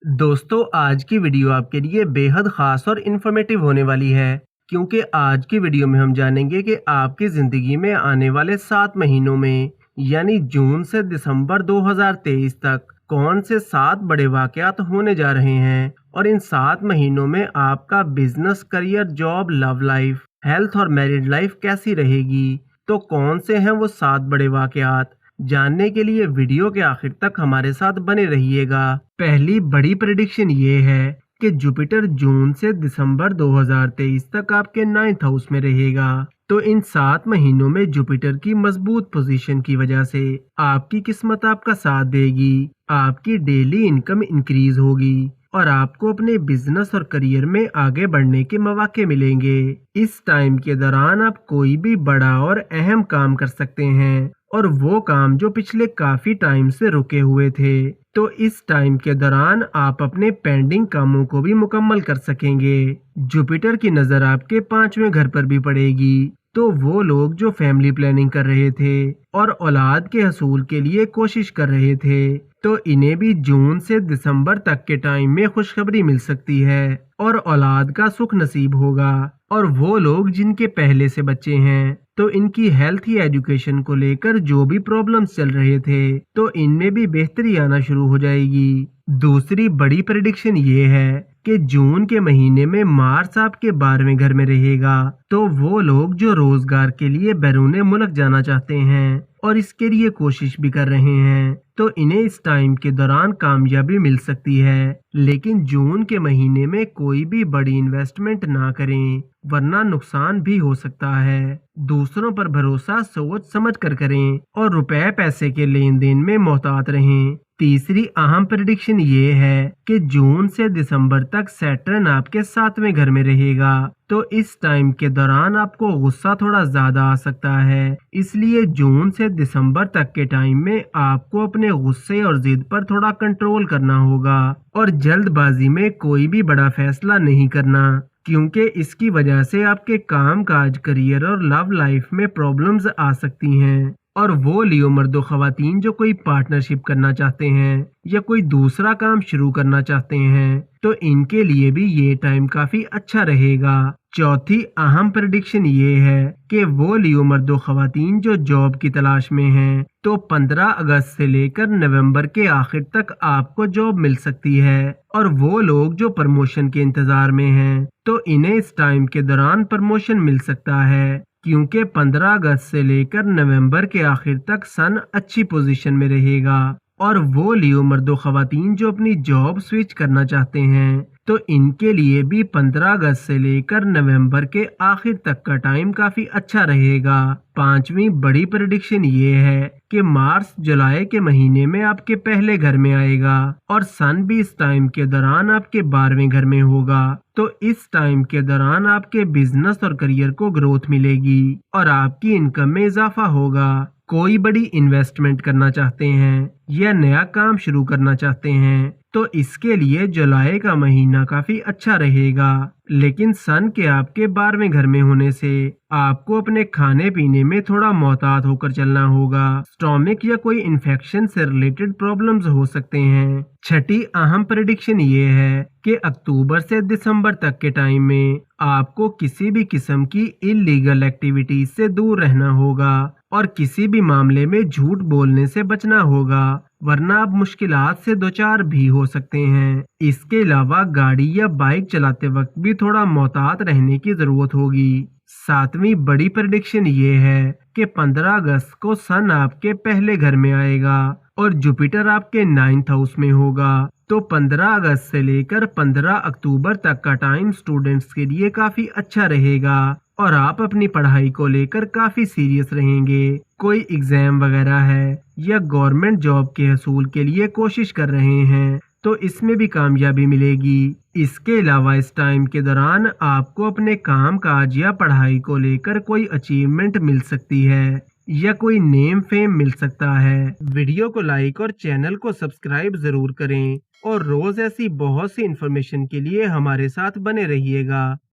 दोस्तों, आज की वीडियो आपके लिए बेहद खास और इन्फॉर्मेटिव होने वाली है, क्योंकि आज की वीडियो में हम जानेंगे कि आपकी ज़िंदगी में आने वाले 7 महीनों में यानी जून से दिसंबर 2023 तक कौन से 7 बड़े वाक़यात होने जा रहे हैं और इन 7 महीनों में आपका business, career, job, love life, health और मैरिड लाइफ कैसी रहेगी। तो कौन से हैं वो 7 बड़े वाक़यात, जानने के लिए वीडियो के आखिर तक हमारे साथ बने रहिएगा। पहली बड़ी प्रेडिक्शन ये है कि जुपिटर जून से दिसंबर 2023 तक आपके 9th हाउस में रहेगा। तो इन 7 महीनों में जुपिटर की मजबूत पोजीशन की वजह से आपकी किस्मत आपका साथ देगी, आपकी डेली इनकम इंक्रीज होगी और आपको अपने बिजनेस और करियर में आगे बढ़ने के मौके मिलेंगे। इस टाइम के दौरान आप कोई भी बड़ा और अहम काम कर सकते हैं, और वो काम जो पिछले काफी टाइम से रुके हुए थे। तो इस टाइम के दौरान आप अपने पेंडिंग कामों को भी मुकम्मल कर सकेंगे। जुपिटर की नजर आपके 5वें घर पर भी पड़ेगी, तो वो लोग जो फैमिली प्लानिंग कर रहे थे और औलाद के हसूल के लिए कोशिश कर रहे थे, तो इन्हें भी जून से दिसंबर तक के टाइम में खुशखबरी मिल सकती है और औलाद का सुख नसीब होगा। और वो लोग जिनके पहले से बच्चे हैं, तो इनकी हेल्थ या एजुकेशन को लेकर जो भी प्रॉब्लम्स चल रहे थे, तो इनमें भी बेहतरी आना शुरू हो जाएगी। दूसरी बड़ी प्रेडिक्शन ये है कि जून के महीने में मार्स आपके 12वें घर में रहेगा। तो वो लोग जो रोजगार के लिए बैरून मुल्क जाना चाहते हैं और इसके लिए कोशिश भी कर रहे हैं, तो इन्हें इस टाइम के दौरान कामयाबी मिल सकती है। लेकिन जून के महीने में कोई भी बड़ी इन्वेस्टमेंट ना करें, वरना नुकसान भी हो सकता है। दूसरों पर भरोसा सोच समझ कर करें और रुपए पैसे के लेन देन में मोहतात रहें। तीसरी अहम प्रेडिक्शन ये है कि जून से दिसंबर तक सैटर्न आपके 7वें घर में रहेगा। तो इस टाइम के दौरान आपको गुस्सा थोड़ा ज्यादा आ सकता है, इसलिए जून से दिसंबर तक के टाइम में आपको अपने गुस्से और जिद पर थोड़ा कंट्रोल करना होगा और जल्दबाजी में कोई भी बड़ा फैसला नहीं करना, क्योंकि इसकी वजह से आपके काम काज, करियर और लव लाइफ में प्रॉब्लम्स आ सकती हैं। और वो लियो मर्दो खवातीन जो कोई पार्टनरशिप करना चाहते हैं या कोई दूसरा काम शुरू करना चाहते हैं, तो इनके लिए भी ये टाइम काफी अच्छा रहेगा। चौथी अहम प्रेडिक्शन ये है कि वो लियो मर्दो खवातीन जो जॉब की तलाश में हैं, तो 15 अगस्त से लेकर नवंबर के आखिर तक आपको जॉब मिल सकती है। और वो लोग जो प्रमोशन के इंतजार में हैं, तो इन्हें इस टाइम के दौरान प्रमोशन मिल सकता है, क्योंकि 15 अगस्त से लेकर नवंबर के आखिर तक सन अच्छी पोजीशन में रहेगा। और वो लियो मर्दो खवातीन जो अपनी जॉब स्विच करना चाहते हैं, तो इनके लिए भी 15 अगस्त से लेकर नवंबर के आखिर तक का टाइम काफी अच्छा रहेगा। पांचवी बड़ी प्रेडिक्शन ये है कि मार्स जुलाई के महीने में आपके पहले घर में आएगा और सन भी इस टाइम के दौरान आपके 12वें घर में होगा। तो इस टाइम के दौरान आपके बिजनेस और करियर को ग्रोथ मिलेगी और आपकी इनकम में इजाफा होगा। कोई बड़ी इन्वेस्टमेंट करना चाहते हैं या नया काम शुरू करना चाहते हैं, तो इसके लिए जुलाई का महीना काफी अच्छा रहेगा। लेकिन सन के आपके 12वें घर में होने से आपको अपने खाने पीने में थोड़ा मोहतात होकर चलना होगा। स्टोमिक या कोई इन्फेक्शन से रिलेटेड प्रॉब्लम्स हो सकते हैं। छठी अहम प्रेडिक्शन ये है कि अक्टूबर से दिसंबर तक के टाइम में आपको किसी भी किस्म की इलीगल एक्टिविटीज से दूर रहना होगा और किसी भी मामले में झूठ बोलने से बचना होगा, वरना आप मुश्किलात से दो चार भी हो सकते हैं। इसके अलावा गाड़ी या बाइक चलाते वक्त भी थोड़ा मोहतात रहने की जरूरत होगी। सातवीं बड़ी प्रेडिक्शन ये है कि 15 अगस्त को सन आपके पहले घर में आएगा और जुपिटर आपके 9th हाउस में होगा। तो 15 अगस्त से लेकर 15 अक्टूबर तक का टाइम स्टूडेंट्स के लिए काफी अच्छा रहेगा और आप अपनी पढ़ाई को लेकर काफी सीरियस रहेंगे। कोई एग्जाम वगैरह है या गवर्नमेंट जॉब के हसूल के लिए कोशिश कर रहे हैं, तो इसमें भी कामयाबी मिलेगी। इसके अलावा इस टाइम के दौरान आपको अपने काम काज या पढ़ाई को लेकर कोई अचीवमेंट मिल सकती है या कोई नेम फेम मिल सकता है। वीडियो को लाइक और चैनल को सब्सक्राइब जरूर करें और रोज ऐसी बहुत सी इन्फॉर्मेशन के लिए हमारे साथ बने रहिएगा।